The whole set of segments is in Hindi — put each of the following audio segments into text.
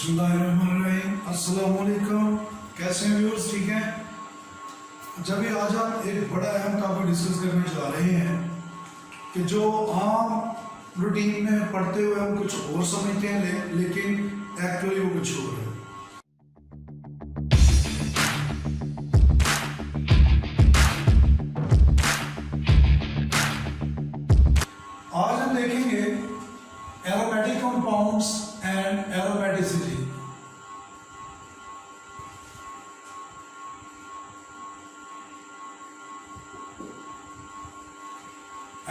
बिस्मिल्लाहिर्रहमानिर्रहीम। अस्सलाम वालेकुम। कैसे हैं व्यूअर्स? ठीक हैं। जब आज हम एक बड़ा अहम टॉपिक डिस्कस करने जा रहे हैं कि जो आम रूटीन में पढ़ते हुए हम कुछ और समझते हैं लेकिन एक्चुअली वो कुछ और है। आज हम देखेंगे aromatic compounds and aromaticity.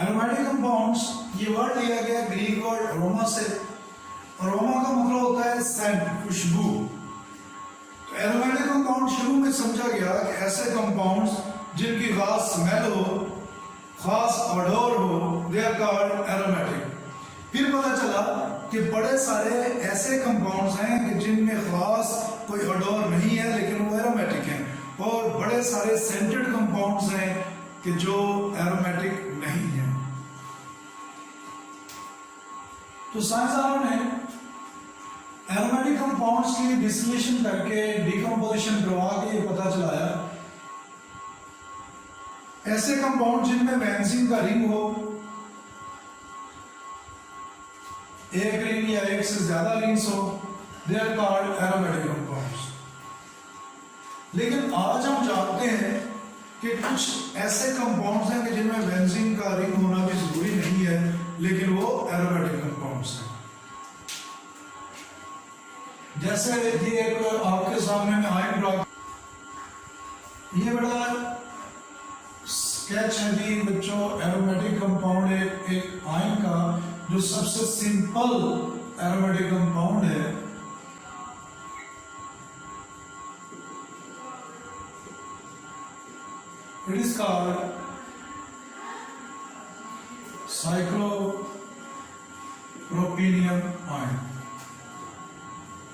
Aromatic compounds, ये वर्ड लिया गया ग्रीक वर्ड अरोमा से। अरोमा का मतलब होता है सेंट, खुशबू। तो एरोमेटिक कंपाउंड शुरू में समझा गया कि ऐसे कंपाउंड्स जिनकी खास स्मेल हो, खास ऑडोर हो, दे आर कॉल्ड एरोमेटिक। फिर पता चला कि बड़े सारे ऐसे कंपाउंड्स हैं कि जिनमें खास कोई ऑडोर नहीं है लेकिन वो एरोमेटिक हैं, और बड़े सारे सेंटेड कंपाउंड्स हैं कि जो एरोमेटिक नहीं है। तो साइंसदानों ने एरोमेटिक कंपाउंड्स की डिस्टिलेशन करके, डिकम्पोजिशन करवा के ये पता चलाया ऐसे कंपाउंड जिनमें बेंजीन का रिंग हो, एक रिंग या एक से ज्यादा रिंग्स हो, they are called aromatic compounds. लेकिन आज हम जानते हैं कि कुछ ऐसे कंपाउंड्स हैं कि जिनमें बेंजीन का रिंग होना भी जरूरी नहीं है लेकिन वो एरोमेटिक कंपाउंड्स हैं। जैसे ये एक आपके सामने में आयन ड्रॉ, ये बड़ा स्केच है जी बच्चों, एरोमेटिक कंपाउंड एक आयन का जो सबसे सिंपल एरोमेटिक कंपाउंड है। It is called cyclopropenium ion.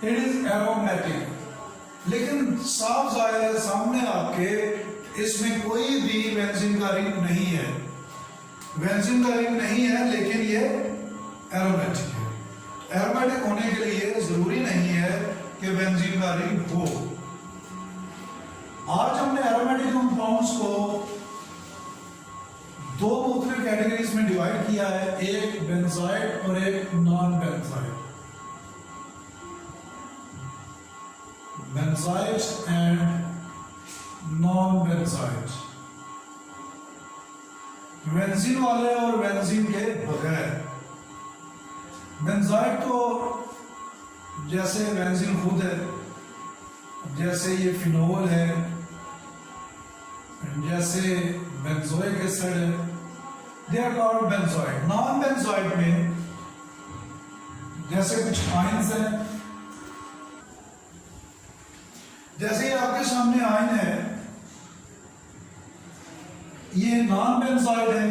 It is aromatic, लेकिन साफ जाहिर है सामने आपके इसमें कोई भी बेंजीन का रिंग नहीं है। बेंजीन का रिंग नहीं है लेकिन ये एरोमेटिक है। एरोमेटिक होने के लिए जरूरी नहीं है कि बेंजीन का रिंग हो। आज हमने एरोमेटिक कंपाउंड्स को दो मुख्तलिफ कैटेगरीज में डिवाइड किया है, एक बेंजाइड और एक नॉन बेंजाइड। बेंजाइड एंड नॉन बेंजाइड, बेंजीन वाले और बेंजीन के बगैर। बेंजाइड तो जैसे बेंजीन खुद है, जैसे ये फिनोल है, जैसे बेंजोइक एसिड है, they are called benzoid. Non benzoid में जैसे कुछ आयन्स हैं, जैसे आपके सामने आयन है, ये नॉन बेंजोइड है।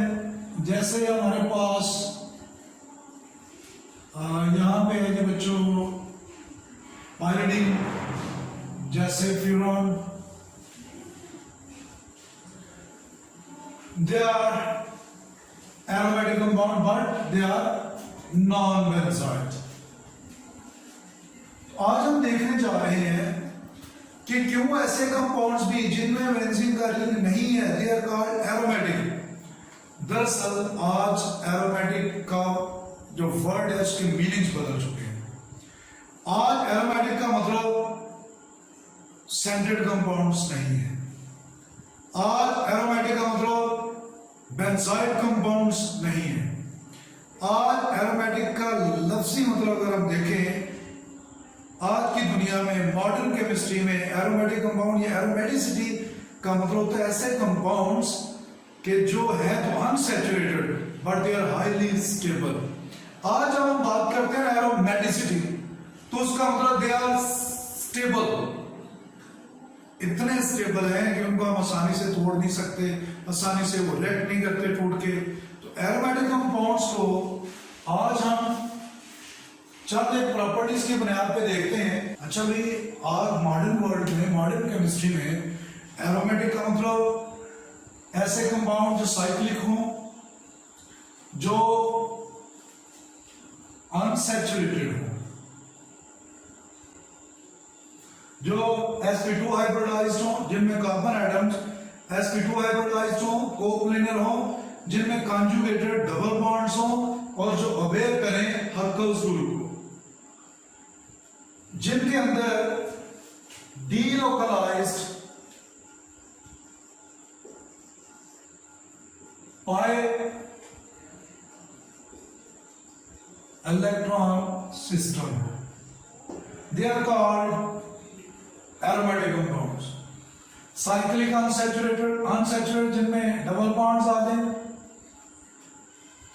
जैसे हमारे पास यहां पे है जो बच्चों पायरिडीन, जैसे furan, they are aromatic compound but they are non benzoid. आज हम देखने जा रहे हैं कि क्यों ऐसे कंपाउंड्स भी जिनमें बेंजीन का रिंग नहीं है, दे आर कॉल्ड एरोमेटिक। दरअसल आज एरोमेटिक का जो वर्ड है उसके मीनिंग्स बदल चुके हैं। आज एरोमेटिक का मतलब सेंटेड कंपाउंड्स नहीं है। आज एरोमेटिक का मतलब बेंजाइड कंपाउंड्स नहीं है। आज एरोमेटिक का लफ्जी मतलब अगर हम देखें, आज की दुनिया में मॉडर्न केमिस्ट्री में एरोमेटिक कंपाउंड या एरोमेटिसिटी का मतलब होता है ऐसे कंपाउंड्स के जो है तो unsaturated but they are highly stable. आज जब हम बात करते हैं एरोमेटिसिटी तो उसका मतलब दे आर स्टेबल, इतने स्टेबल हैं कि उनको हम आसानी से तोड़ नहीं सकते, आसानी से वो रिएक्ट नहीं करते टूट के। तो एरोमेटिक कंपाउंड्स को आज हम चंद एक प्रॉपर्टीज की बुनियाद पे देखते हैं। अच्छा भाई, आज मॉडर्न वर्ल्ड में, मॉडर्न केमिस्ट्री में एरोमेटिक का मतलब ऐसे कंपाउंड जो साइक्लिक हों, जो अनसैचुरेटेड हो। sp2 हाइब्रिडाइज्ड हो जिनमें कार्बन एटम्स sp2 हाइब्रिडाइज्ड हो, कोप्लेनर हो जिनमें कॉन्जुगेटेड डबल बॉन्ड्स हो और जो ओबे करें हक्कल्स रूल को, जिनके अंदर delocalised pi electron system, they are called aromatic compounds. Cyclic unsaturated जिनमें डबल बॉन्ड्स आ जाए,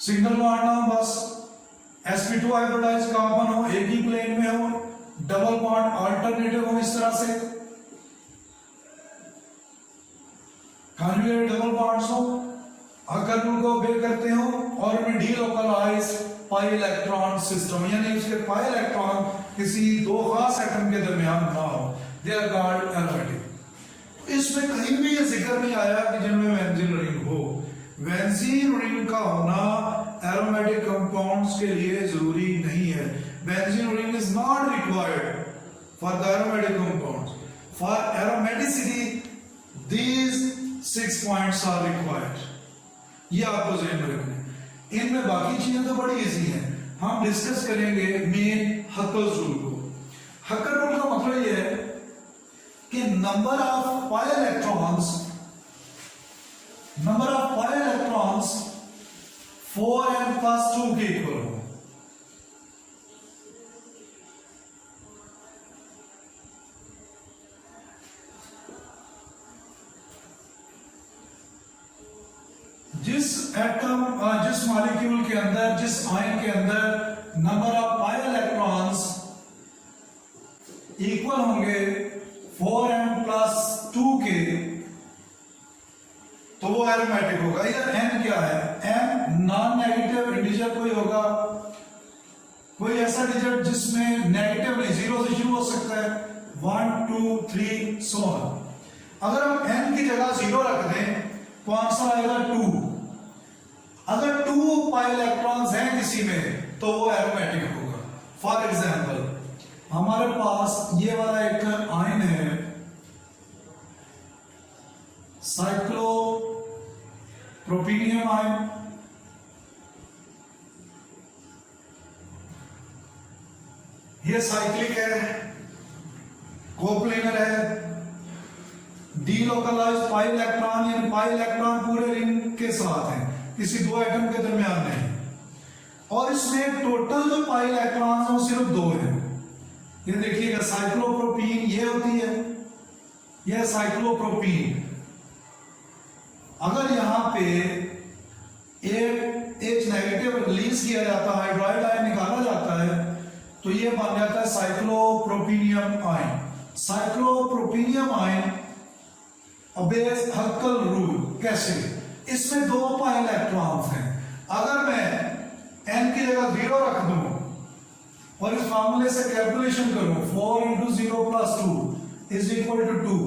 सिंगल बॉन्ड ना हो, बस sp2 हाइब्रिडाइज कार्बन हो, एक ही प्लेन में हो, डबल बॉन्ड अल्टरनेटिव हो, इस तरह से कॉन्जुगेटेड डबल बॉन्ड्स हो, हक्कल रूल को ओबे करते हो और उनमें डीलोकलाइज पाई इलेक्ट्रॉन सिस्टम, यानी उसके पाई इलेक्ट्रॉन किसी दो खास एटम के दरमियान ना हो, दे आर कॉल्ड एरोमेटिक। इसमें कहीं भी ये जिक्र नहीं आया कि जिनमें बेंजीन रिंग हो। बेंजीन रिंग का होना एरोमेटिक कंपाउंड्स के लिए जरूरी नहीं है। Benzene ring is not required for the aromatic compounds. For aromaticity these 6 points are required. ये आपको ध्यान में रखना है। इनमें बाकी चीजें तो बड़ी इजी हैं, हम डिस्कस करेंगे मेन हक्कल्स रूल को। हक्कल रूल का मतलब यह है कि number of pi electrons 4n + 2 के इक्वल हो। जिस मॉलिक्यूल के अंदर, जिस आयन के अंदर number of pi electrons equal होंगे 4n + 2 के, तो वो एरोमेटिक होगा। इधर n क्या है? n नॉन नेगेटिव इंटीजर कोई होगा, कोई ऐसा डिजिट जिसमें नेगेटिव नहीं, 0 से शुरू हो सकता है, 1 2 3 so on। अगर हम n की जगह 0 रख दें तो आंसर आएगा 2। अगर 2 पाई इलेक्ट्रॉन्स हैं किसी में तो वो एरोमेटिक होगा। फॉर एग्जांपल हमारे पास ये वाला एक आयन है साइक्लोप्रोपीनियम आयन, ये साइक्लिक है, कोप्लेनर है, डीलोकलाइज्ड पाई इलेक्ट्रॉन, यानी पाई इलेक्ट्रॉन पूरे रिंग के साथ है, किसी दो एटम के दरमियान नहीं, और इसमें टोटल जो पाई इलेक्ट्रॉन है वो सिर्फ 2 है। ये देखिएगा साइक्लोप्रोपीन ये होती है, यह साइक्लोप्रोपीन। अगर यहां पे एक H नेगेटिव रिलीज किया जाता है, हाइड्राइड आयन निकाला जाता है, तो ये बन जाता है साइक्लोप्रोपीनियम आयन। साइक्लोप्रोपीनियम ion obeys हक्कल rule. कैसे? इसमें 2 पाई इलेक्ट्रॉन्स हैं। अगर मैं n की जगह 0 रख दूं और इस फार्मूले से कैलकुलेशन करूं 4 × 0 + 2 = 2,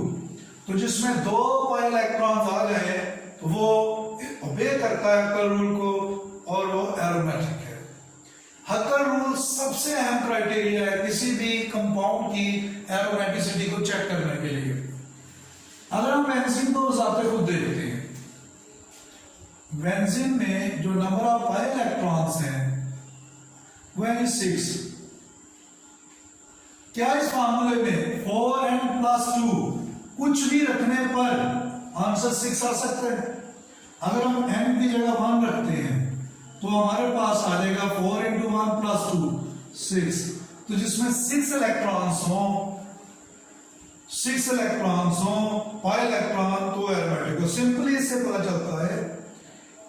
तो जिसमें 2 पाई इलेक्ट्रॉन्स आ गए तो वो ओबे करता है हक्कल रूल को और वो एरोमेटिक है। हक्कल रूल सबसे अहम क्राइटेरिया है किसी भी कंपाउंड की एरोमेटिसिटी को चेक करने के लिए। अगर हम बेंजीन को जाते खुद देखते हैं, बेंजीन में जो नंबर ऑफ पाई इलेक्ट्रॉन्स हैं वो है 6। क्या इस फार्मूले में 4n + 2 कुछ भी रखने पर आंसर 6 आ सकता है? अगर हम n की जगह 1 रखते हैं तो हमारे पास आ जाएगा 4 × 1 + 2 6। तो जिसमें 6 इलेक्ट्रॉन्स हो पाई इलेक्ट्रॉन तो एरोमेटिक हो। सिंपली इससे पता चलता है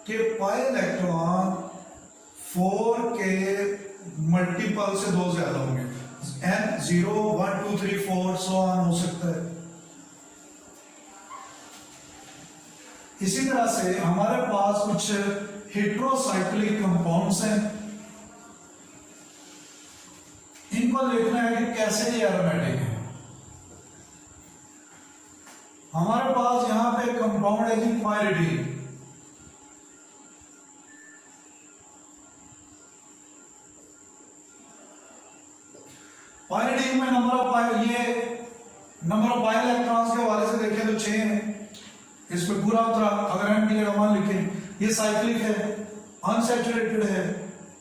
कि पाई इलेक्ट्रॉन 4 के मल्टीपल से 2 ज्यादा होंगे, n 0 1 2 3 4 so on हो सकता है। इसी तरह से हमारे पास कुछ हेट्रोसाइक्लिक कंपाउंड्स हैं, इनको देखना है कि कैसे ये एरोमेटिक है। हमारे पास यहां पे कंपाउंड है जी पाइरिडीन। पाइरिडीन में नंबर ऑफ पाई, ये नंबर ऑफ पाई इलेक्ट्रॉन्स के हवाले से देखें तो 6 है, इसमें पूरा उतरा। अगर n की जगह 1 लिखें, ये साइक्लिक है, अनसैचुरेटेड है,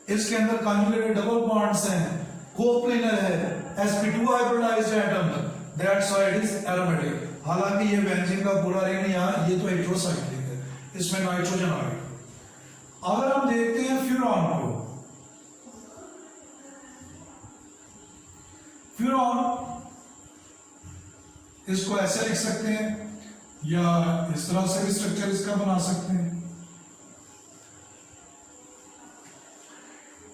इसके अंदर कॉन्जुगेटेड डबल बॉन्ड्स हैं, कोप्लेनर है, sp2 hybridized atom, that's why it is aromatic. हालांकि ये बेंजीन का पूरा रिंग यहाँ, ये तो हेटेरोसाइक्लिक है, इसमें नाइट्रोजन आ गया। अगर हम देखते हैं फ्यूरॉन को, फ्यूरॉन इसको ऐसे लिख सकते हैं या इस तरह से भी स्ट्रक्चर इसका बना सकते हैं।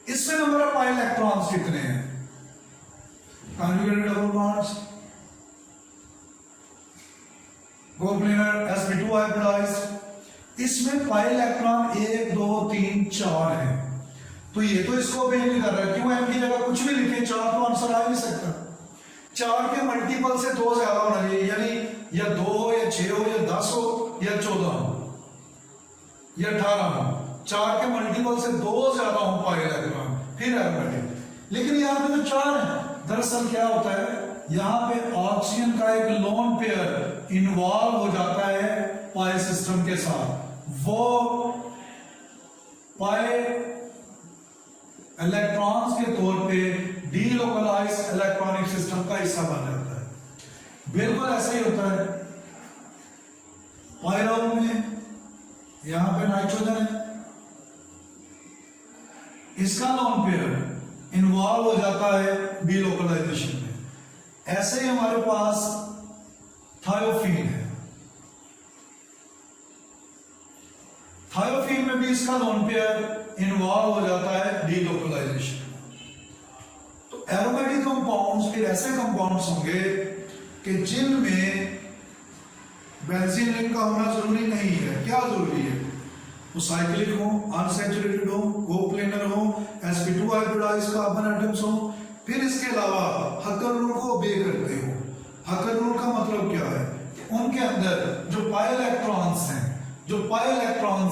इसमें नंबर ऑफ पाई इलेक्ट्रॉन्स कितने हैं? Conjugated double bonds, coplanar, sp2 hybridized. इसमें पाई इलेक्ट्रॉन 1 2 3 4 है, तो ये तो इसको ओबे नहीं कर रहा। क्यों? m की जगह कुछ भी लिखे, 4 तो आंसर आ नहीं सकता। 4 के मल्टीपल से 2 ज्यादा होना चाहिए, यानी या 2 हो या 6 हो या 10 हो या 14 हो या 18 हो। 4 के मल्टीपल से 2 ज्यादा हो पाई इलेक्ट्रॉन, फिर एरोमेटिक। लेकिन यहाँ पे तो 4 है। दरअसल क्या होता है, यहाँ पे ऑक्सीजन का एक लोन पेयर इन्वॉल्व हो जाता है पाई सिस्टम के साथ, वो पाई इलेक्ट्रॉन्स के तौर पे डीलोकलाइज्ड इलेक्ट्रॉनिक सिस्टम का हिस्सा बन जाता है। बिल्कुल ऐसा ही होता है पायराउंड में, यहां पे नाइट्रोजन है, इसका लोन पेयर इन्वॉल्व हो जाता है डीलोकलाइजेशन में। ऐसे ही हमारे पास थायोफीन है, थायोफीन में भी इसका लोन पेयर इन्वॉल्व हो जाता है डीलोकलाइजेशन। तो एरोमेटिक कंपाउंड्स फिर ऐसे कंपाउंड्स होंगे कि जिनमें बेंजीन रिंग का होना जरूरी नहीं है। क्या जरूरी है? वो साइक्लिक हो, अनसैचुरेटेड हो, कोप्लेनर हो, sp2 हाइब्रिडाइज्ड कार्बन एटम्स हो, फिर इसके अलावा हकर रूल को ओबे करते हो। हकर रूल का मतलब क्या है कि उनके अंदर जो पाई इलेक्ट्रॉन्स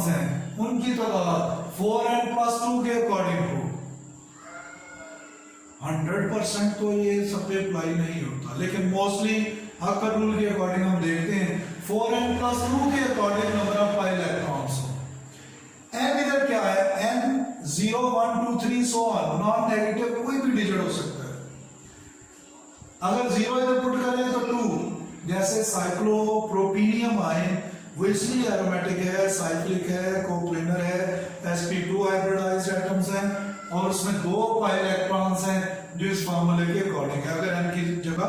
हैं, उनकी तादाद 4n+2 के अकॉर्डिंग हो। 100% तो ये सब पे अप्लाई नहीं होता, लेकिन मोस्टली हकर रूल के अकॉर्डिंग हम देखते हैं 4n+2 के according number of pi electrons हो। n इधर क्या है? n 0 1 2 3 so on, non negative कोई भी डिजिट हो सकता है। अगर 0 इधर पुट करें तो 2, जैसे साइक्लोप्रोपीनियम आयन, वो इसलिए एरोमेटिक है, साइक्लिक है, कोप्लेनर है, sp2 हाइब्रिडाइज्ड एटम्स हैं, और उसमें 2 पाई इलेक्ट्रॉन्स हैं जो इस फार्मूले के अकॉर्डिंग है। अगर n की जगह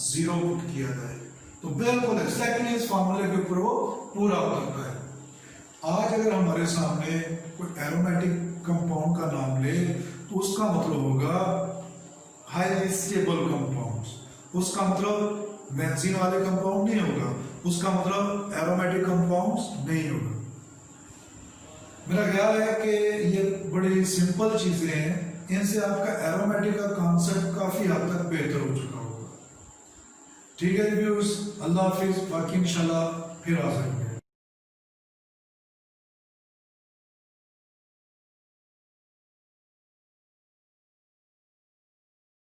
0 पुट किया जाए तो बिल्कुल एक्जैक्टली इस फार्मूले के ऊपर वो पूरा उतरता है। आज अगर हमारे सामने कोई एरोमेटिक कंपाउंड का नाम ले तो उसका मतलब होगा हाईली स्टेबल कंपाउंड्स। उसका मतलब बेंजीन वाले कंपाउंड नहीं होगा, उसका मतलब एरोमेटिक कंपाउंड्स नहीं होगा। मेरा ख्याल है कि ये बड़ी सिंपल चीजें हैं, इनसे आपका एरोमेटिक का कॉन्सेप्ट काफी हद तक बेहतर हो चुका होगा। ठीक है व्यूअर्स, अल्लाह हाफिज, बाकी इंशाल्लाह फिर आ जाएंगे।